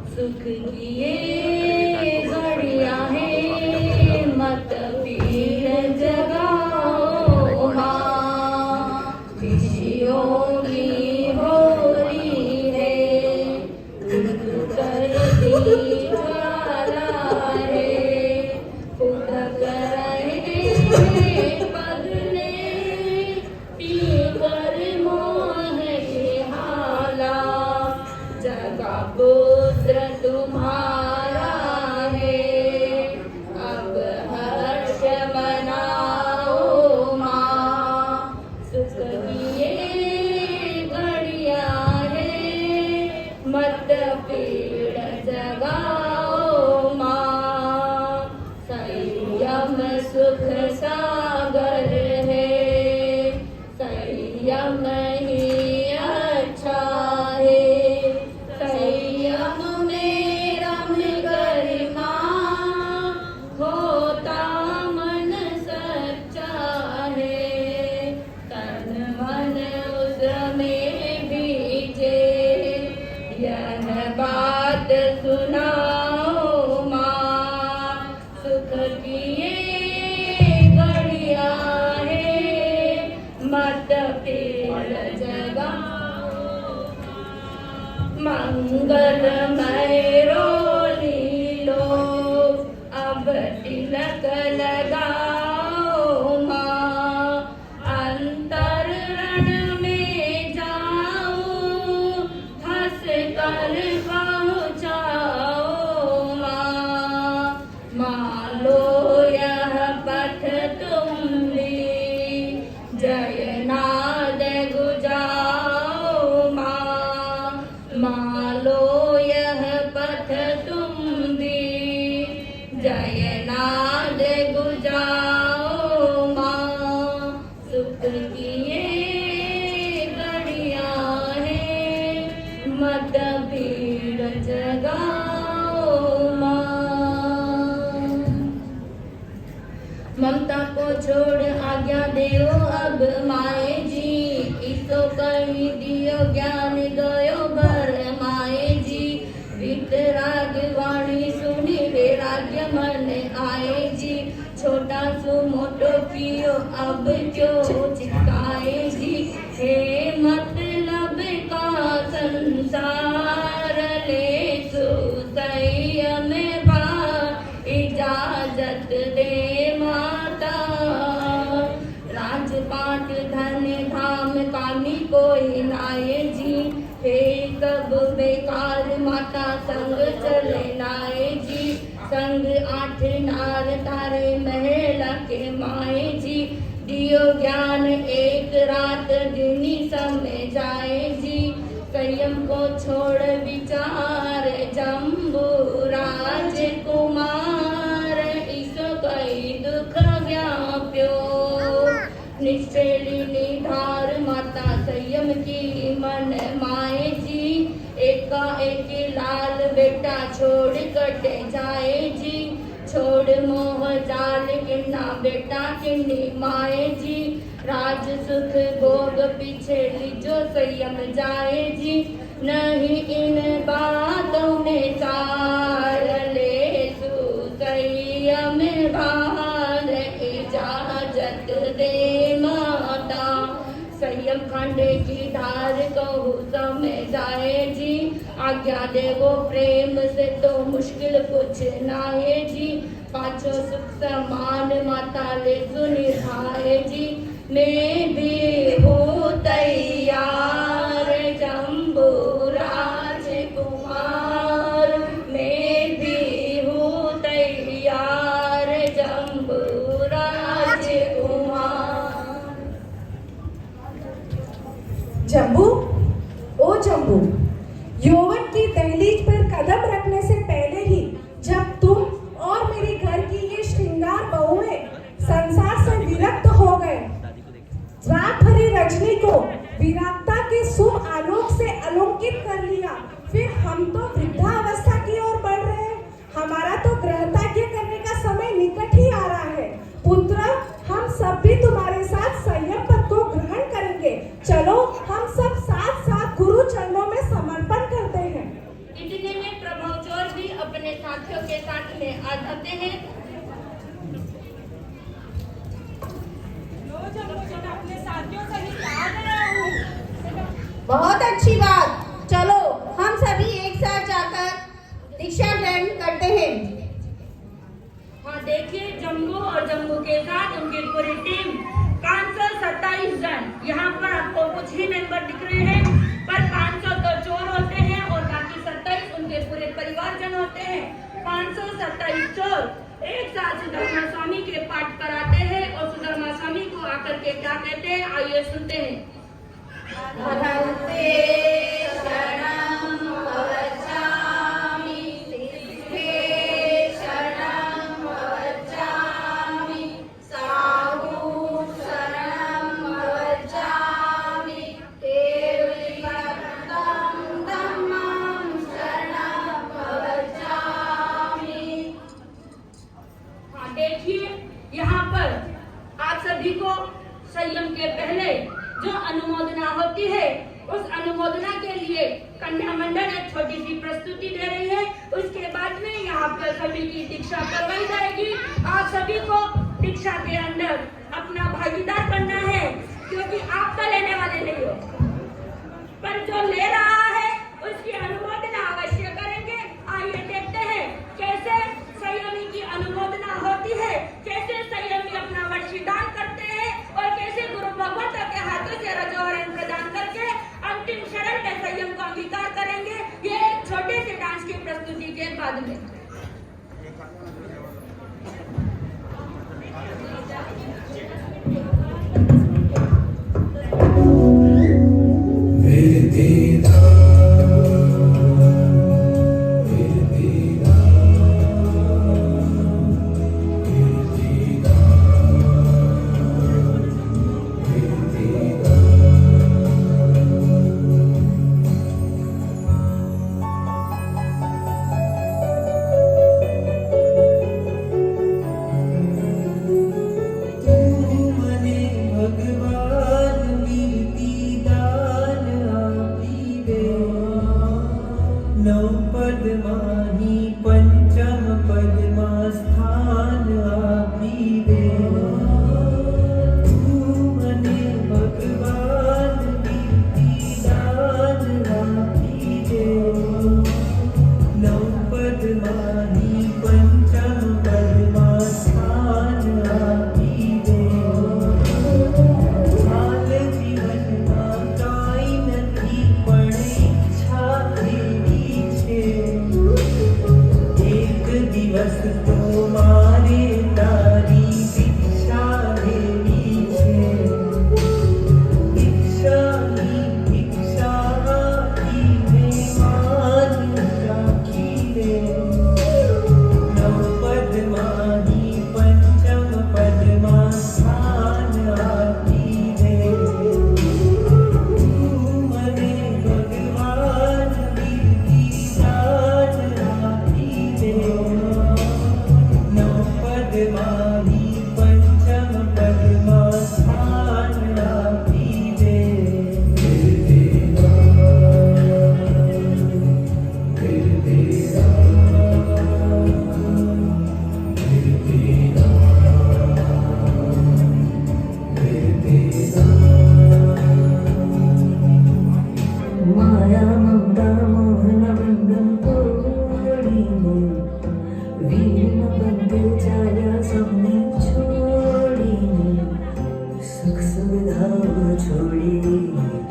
सुख किए घड़िया है, मत पीर जगाओ माँ। खुशियों की होली है, दुख करती ज्वाला है, उदक रहे पगले, पी कर मोह के मंगलमय रोली लो, अब तिलक लगाओ माँ, अंतरण में जाऊं, हंस कर पहुँचाओ माँ। माँ लो यह पथ तुम भी, जय नाद गुजाओ माँ। माँ लो यह पथ तुम भी, जय नाद गुजाओ माँ। सुख की ये घड़ियाँ हैं, मत भीड़ जगाओ माँ। ममता को छोड़ आज्ञा देओ अब माए जी, इसो कही दियो ज्ञान गयो भर माए जी। वितराग वाणी सुनी वैराग्य मन आए जी, छोटा सो मोटो कियो अब क्यों चिकाए जी। हे मतलब का संसार ले सो संयम भा, इजाजत दे माता। राजपाट धन धाम कामी कोई नाये जी, हे सब बेकार माता संग चले नाये जी। संग 8 नार तारे महल के माए जी, दियो ज्ञान एक रात दिनी समय जाए जी। संयम को छोड़ विचार जम्बू राजकुमार, इसो कई दुख व्याप्यो। निश्चली निधार माता संयम की मन माए जी, एकाएक लाल बेटा छोड़ कटे जाए जी। छोड़ मोह जाल किन्ना बेटा किन्नी माए जी, राज सुख भोग पीछे लीजो संयम जाए जी। नहीं इन बातों में सार ले सु संयम भार, इजाजत दे माता। संयम खंडे की धार कहूँ समय जाए जी, आज्ञा देवो प्रेम से तो मुश्किल कुछ नाये जी। पाछो सुख समान माता ले सुनि भाए जी, मैं भी हूँ तैयार जम्बू राजकुमार। मैं भी हूँ तैयार जम्बू राजकुमार। जम्बू, ओ जम्बू, यौवन की दहलीज पर कदम रखने से पहले ही जब तुम और मेरे घर की ये श्रृंगार बहुएं संसार से विरक्त हो गए, रात भरी रजनी को विराटता के शुभ आलोक से अलंकित कर लिया, फिर हम तो वृद्धावस्था की ओर बढ़ रहे हैं। हमारा तो गृहत्याग करने का समय निकट ही आ रहा है। पुत्र, हम सब भी तुम्हारे साथ संयम पद को ग्रहण करेंगे। चलो हम सब साथ साथ गुरु चरणों में समर्पण करते हैं। इतने में प्रभु चोर भी अपने साथियों के साथ में आ जाते हैं। अपने साथियों सहित आ गया हूँ। बहुत अच्छी बात, चलो हम सभी एक साथ जाकर दीक्षा ग्रहण करते हैं। हाँ देखिए, जम्बू और जम्बू के साथ उनकी पूरी टीम 527 जन। यहाँ पर आपको कुछ ही मेंबर दिख रहे हैं, पर 500 तो चोर होते हैं और बाकी 27 उनके पूरे परिवारजन होते हैं। 527 चोर एक साथ सुधर्मा स्वामी के पाठ कराते हैं और सुधर्मा स्वामी को आकर के क्या कहते हैं, आइए सुनते हैं। यहाँ पर आप सभी को संयम के पहले जो अनुमोदना होती है, उस अनुमोदना के लिए कन्या मंडल एक छोटी सी प्रस्तुति दे रही है। उसके बाद में यहाँ पर सभी की दीक्षा करवाई जाएगी। आप सभी को दीक्षा के अंदर अपना भागीदार बनना है, क्योंकि आप तो लेने वाले नहीं हो, पर जो ले रहा है उसकी बाद में। पद्मानी पंचम पद्मा स्थान आपी दे तू मने भगवान दीदान आपी दे नौ पद्मानी पंचम पद्मा स्थान आपी दे हाल जीवन में काई नथी पण इच्छा तेरी छे एक दिवस तो मारे तारी दीक्षा देवी छे दीक्षा की मेहमान राखी रे नव पद्मानी पंचम पद्मा स्थान आपी दे तू मने भगवान दीदान आपी दे नव पद्मानी पंचम पद्मा स्थान आपी दे माया ममता मोहन बंधन तोड़ीने वीण बंद छाया सबने छोड़ीने सुख सुविधा छोड़ी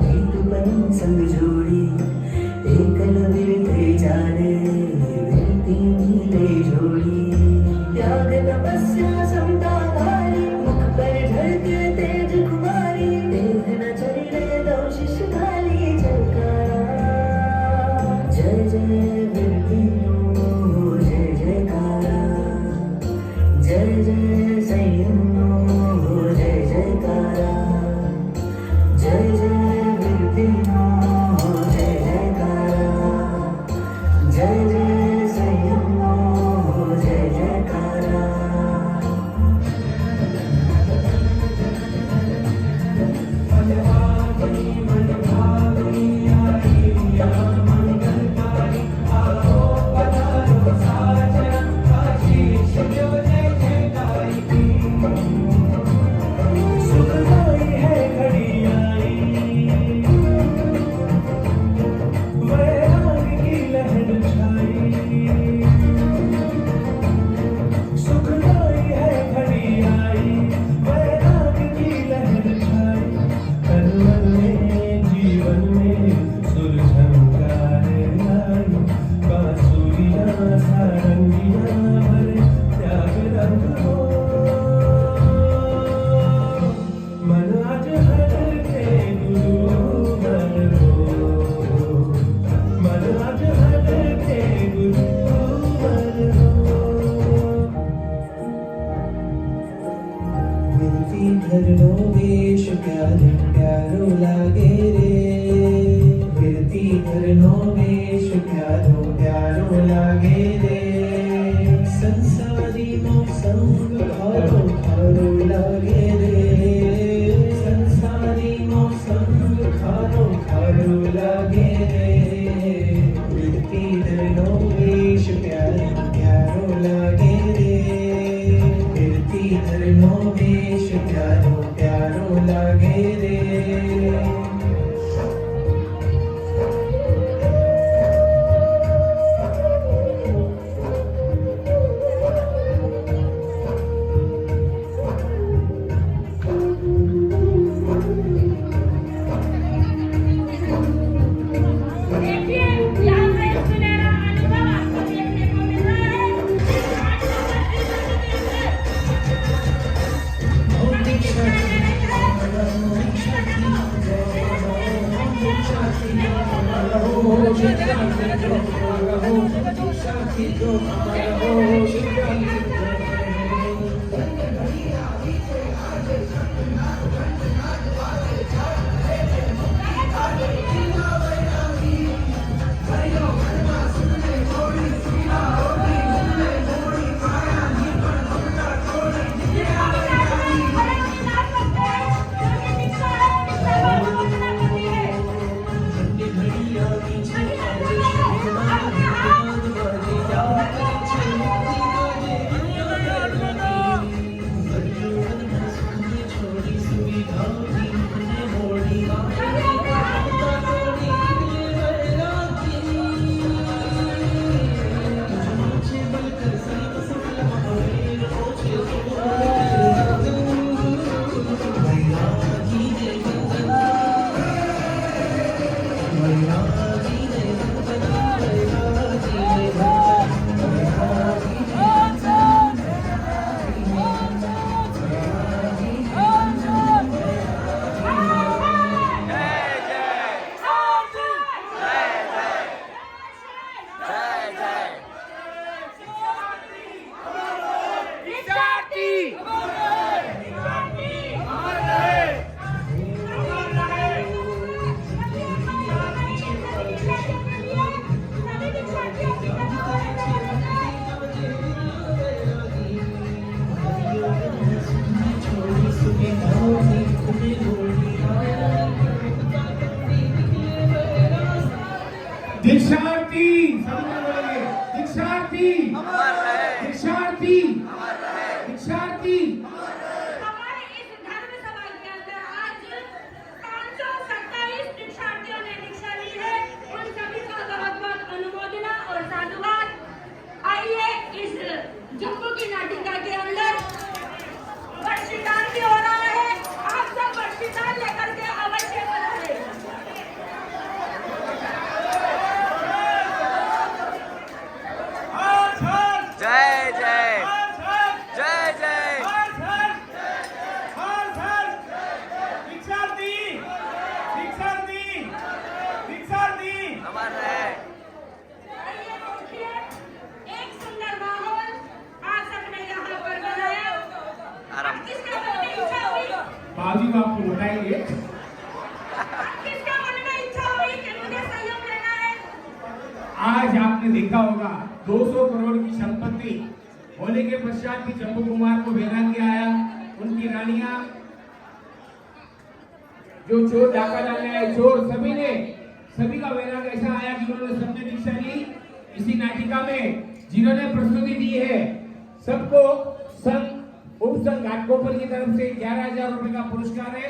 प्रीत बन संग जोड़ी एकल विरते जाने विरती मिले जोड़ी त्याग तपस्या समता धारी मुख पर ढलके तेज कुमारी देह न चले दो शिष्य खाली जयकारा जय जय विपिनो जय जयकारा जय जय संयमो जय जयकारा जय जय विपिनो जय जयकारा जय जय संयमो जय जयकारा सुखदाई है घड़ी आई वैराग की लहर छाई सुखदाई है घड़ी आई वैराग की लहर छाई तन में जीवन में सुलझन गाए लाई बांसुरियां सारंगियां भरे त्याग रंग हो मन आज हर के गुरु वर हो मन आज हर के गुरु वर हो मिलती घरनो देश प्यारो प्यारो लागे रे मिलती घरनो देश प्यारो प्यारो लागे रे संसारी नो संग खारो खारो लागे रे संसारी नो संग खारो खारो लागे रे मिलती घरनो देश प्यारो प्यारो लागे रे मिलती घरनो देश प्यारो प्यारो लागे रे दीक्षार्थी दीक्षार्थी दीक्षार्थी दीक्षार्थी हमारे इस धर्म सभा के अंदर आज 527 दीक्षार्थियों ने दीक्षा ली है। उन सभी का बहुत बहुत अनुमोदना और साधुवाद। आइए इस जम्बू की नाटिका के अंदर बख्शिदान भी हो रहा है। आप सब बख्शिदान लेकर के अवश्य पधारें। जय जय जय जय दीक्षार्थी दीक्षार्थी दीक्षार्थी अमर रहे। आइए देखिए, एक सुंदर माहौल आप सबने यहाँ पर बनाया। आराम। किसका मन में इच्छा हुई? बाजू आपको बताएंगे। किसका मन में इच्छा हुई कि मुझे संयम लेना है? आज आपने देखा होगा 200 करोड़ की संपत्ति होने के पश्चात भी जम्बू कुमार को वैराग्य आया। उनकी रानियां जो चोर डाका डालने आए चोर सभी का वैराग्य ऐसा आया कि उन्होंने सबने दीक्षा ली। इसी नाटिका में जिन्होंने प्रस्तुति दी है सबको संघ उपसंघ घाटकोपर की तरफ से 11,000 रुपए का पुरस्कार है।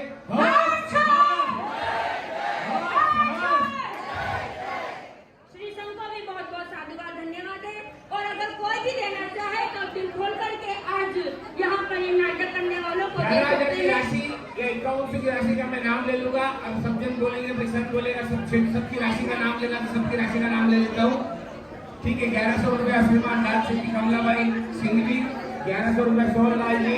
श्री संघ को भी बहुत बहुत साधुवाद धन्यवाद है। और अगर कोई भी देना चाहे तो दिल खोल करके आज यहाँ पर ये नाटक करने वालों को दे 11,000 सकते की हैं। राशि या 51 की राशि का मैं नाम ले लूंगा। अब सब जन बोलेंगे, पैसा बोलेगा, सबकी राशि का नाम लेना, तो सबकी राशि का नाम ले लेता हूँ। ठीक है, 1100 रुपया श्रीमान राज सिंह कमलाबाई सिंह जी, 1100 रुपया सोहन लाल जी।